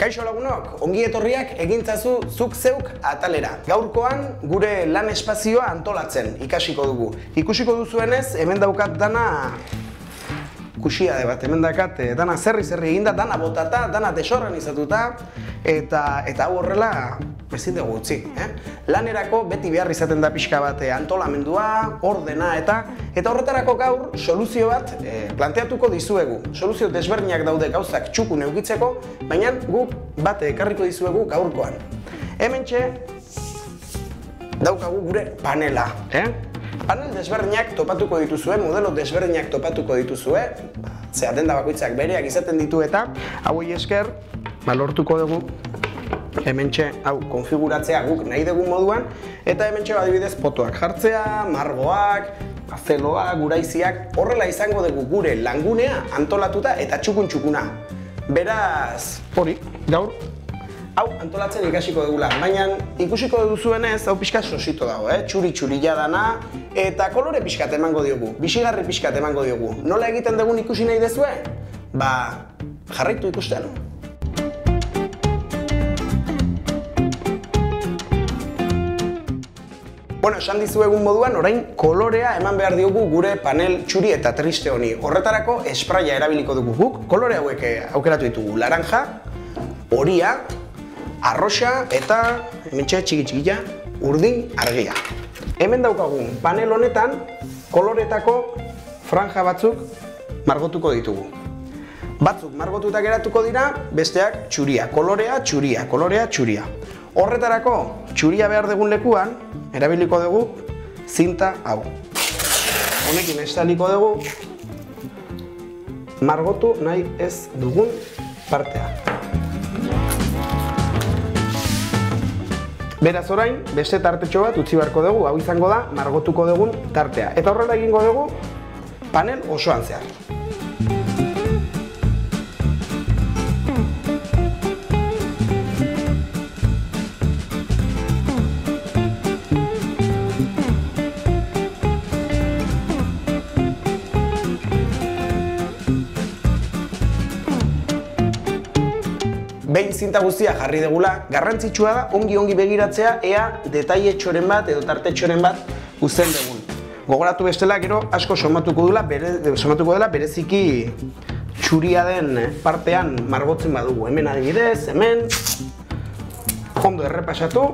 Kaixo lagunok, ongi etorriak egintzazu zuk zeuk atalera. Gaurkoan gure lan espazioa antolatzen ikasiko dugu. Ikusiko duzuenez, hemen daukat dana kuxiade bat, hemen daukat dana zerri eginda, dana botata, dana desorganizatuta, eta hau horrela ezin dugu utzi. Lanerako beti behar izaten da pixka bat antolamendua, ordena eta horretarako gaur soluzio bat planteatuko dizuegu. Soluzio desberdinak daude gauzak txukun eukitzeko, baina guk bat ekarriko dizuegu gaurkoan. Hementxe daukagu gure panela. Panel desberdinak topatuko dituzue, modelo desberdinak topatuko dituzue, ze denda bakoitzak bereak izaten ditu eta hauei esker lortuko dugu hementxe hau konfiguratzea guk nahi dugun moduan, eta hementxe adibidez potoak jartzea, margoak, zeloak, guraiziak, horrela izango dugu gure langunea antolatuta eta txukun-txukuna. Beraz, hori, gaur, hau antolatzen ikasiko dugula, baina ikusiko duzuenez, hau pixka sosito dago, txuri-txurila dana, eta kolore pixkat emango diogu, bisigarri pixkat emango diogu. Nola egiten dugun ikusi nahi dezue? Jarraitu ikusten. Bueno, esan dizuegun moduan, orain kolorea eman behar diogu gure panel txuri eta triste honi. Horretarako espraia erabiliko dugu guk, kolore hauek aukeratu ditugu. Laranja, horia, arroxa eta hementxe txiki-txikila urdin argia. Hemen daukagun panel honetan koloretako franja batzuk margotuko ditugu. Batzuk margotuta geratuko dira, besteak txuria, kolorea, txuria, kolorea, txuria. Horretarako txuria behar dugun lekuan erabiliko dugu zinta hau. Honekin estaliko dugu margotu nahi ez dugun partea. Beraz orain, beste tartetxo bat utzi beharko dugu, hau izango da margotuko dugun tartea. Eta horrela egingo dugu panel osoan zehar. Behin zinta guztia jarri degula, garrantzitsua da ongi begiratzea ea detailetxoren bat edo tartetxoren bat uzten dugun. Gogoratu bestela gero asko somatuko dela bereziki txuria den partean margotzen badugu. Hemen adibidez, hemen ondo errepasatu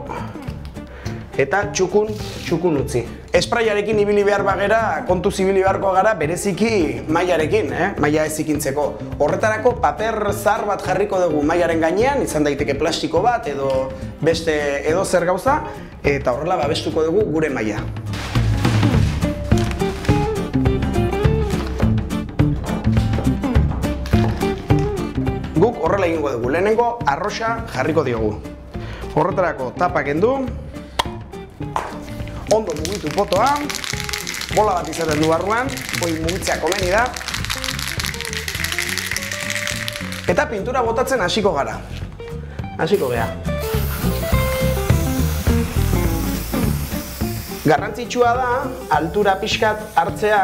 eta txukun utzi. Espraiarekin ibili behar bagera, kontuz ibili beharko gara bereziki mailarekin, maila ez ikintzeko. Horretarako paper zahar bat jarriko dugu mailaren gainean, izan daiteke plastiko bat edo beste edo zer gauza, eta horrela babestuko dugu gure maila. Guk horrela egingo dugu, lehenengo arroxa jarriko diogu. Horretarako tapa kendu, ondo mugitu potoa, bola bat izaten du barruan, hori mugitzea komeni da. Eta pintura botatzen hasiko gara. Hasiko gea. Garrantzitsua da, altura pixkat hartzea,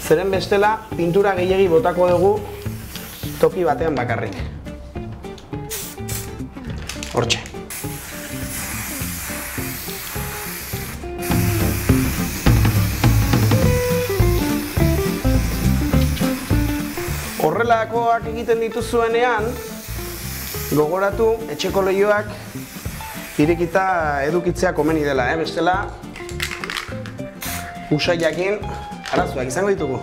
zeren bestela pintura gehiegi botako dugu toki batean bakarrik. Hortxe. Horrelakoak egiten dituzuenean, gogoratu etxeko leihoak irekita edukitzea komeni dela, bestela usaiakin arazoak izango ditugu.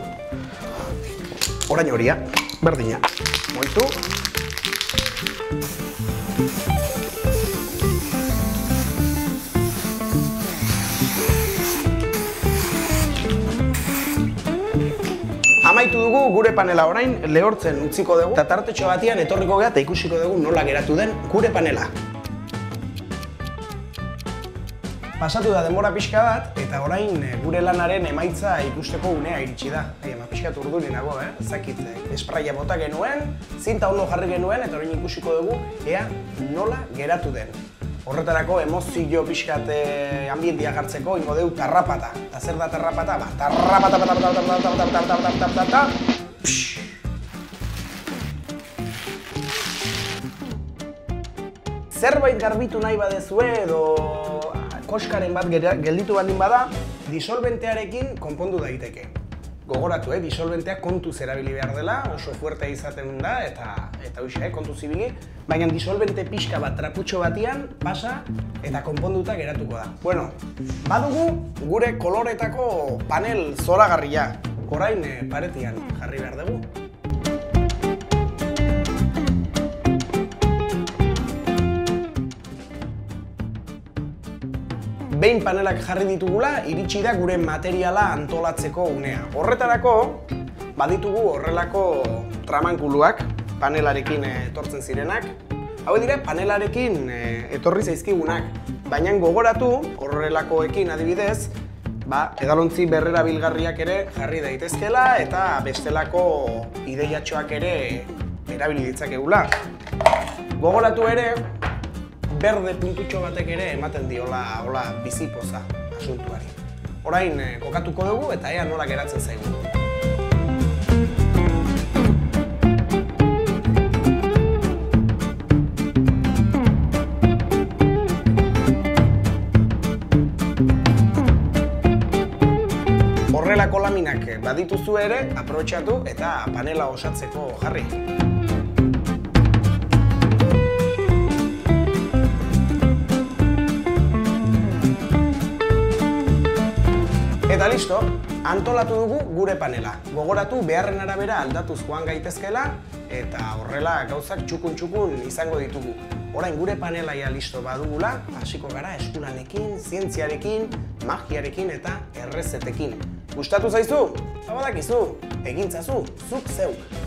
Orain horia, berdina, moitu. Amaitu dugu gure panela orain lehortzen utziko dugu eta tartetxo batian etorriko gea eta ikusiko dugu nola geratu den gure panela. Pasatu da denbora pixka bat eta orain gure lanaren emaitza ikusteko unea iritsi da. Pixkat urduri nago, zakit espraia bota genuen, zinta ondo jarri genuen eta orain ikusiko dugu ea nola geratu den. Horretarako emozio pixkat ambientia jartzeko ingo dugu tarrapata. Eta zer da tarrapata? Tarrapata. zerbait garbitu nahi badezue edo koskaren bat gelditu baldin bada, disolbentearekin konpondu daiteke. Gogoratu, disolbentea kontuz erabili behar dela, oso fuertea izaten da, eta hoxe, kontuz ibili, baina disolbente pixka bat traputxo batian pasa eta konponduta geratuko da. Bueno, badugu gure koloretako panel zoragarria, orain paretian jarri behar dugu. Behin panelak jarri ditugula, iritsi da gure materiala antolatzeko unea. Horretarako, baditugu horrelako tramankuluak, panelarekin etortzen zirenak. Hau dira, panelarekin etorri zaizkigunak, baina gogoratu, horrelakoekin adibidez, edalontzi berrerabilgarriak ere jarri daitezkela eta bestelako ideiatxoak ere erabili ditzakegula. Gogoratu ere, berde puntutxo batek ere ematen diola bizipoza asuntuari. Orain kokatuko dugu eta ea nola geratzen zaigu. Horrelako laminak badituzu ere, aprobetxatu eta panela osatzeko jarri. Eta listo, antolatu dugu gure panela. Gogoratu beharren arabera aldatuz joan gaitezkela eta horrela gauzak txukun-txukun izango ditugu. Orain gure panela ja listo badugula, hasiko gara eskulanekin, zientziarekin, magiarekin eta errezetekin. Gustatu zaizu? Badakizu, egintzazu, zuk zeuk.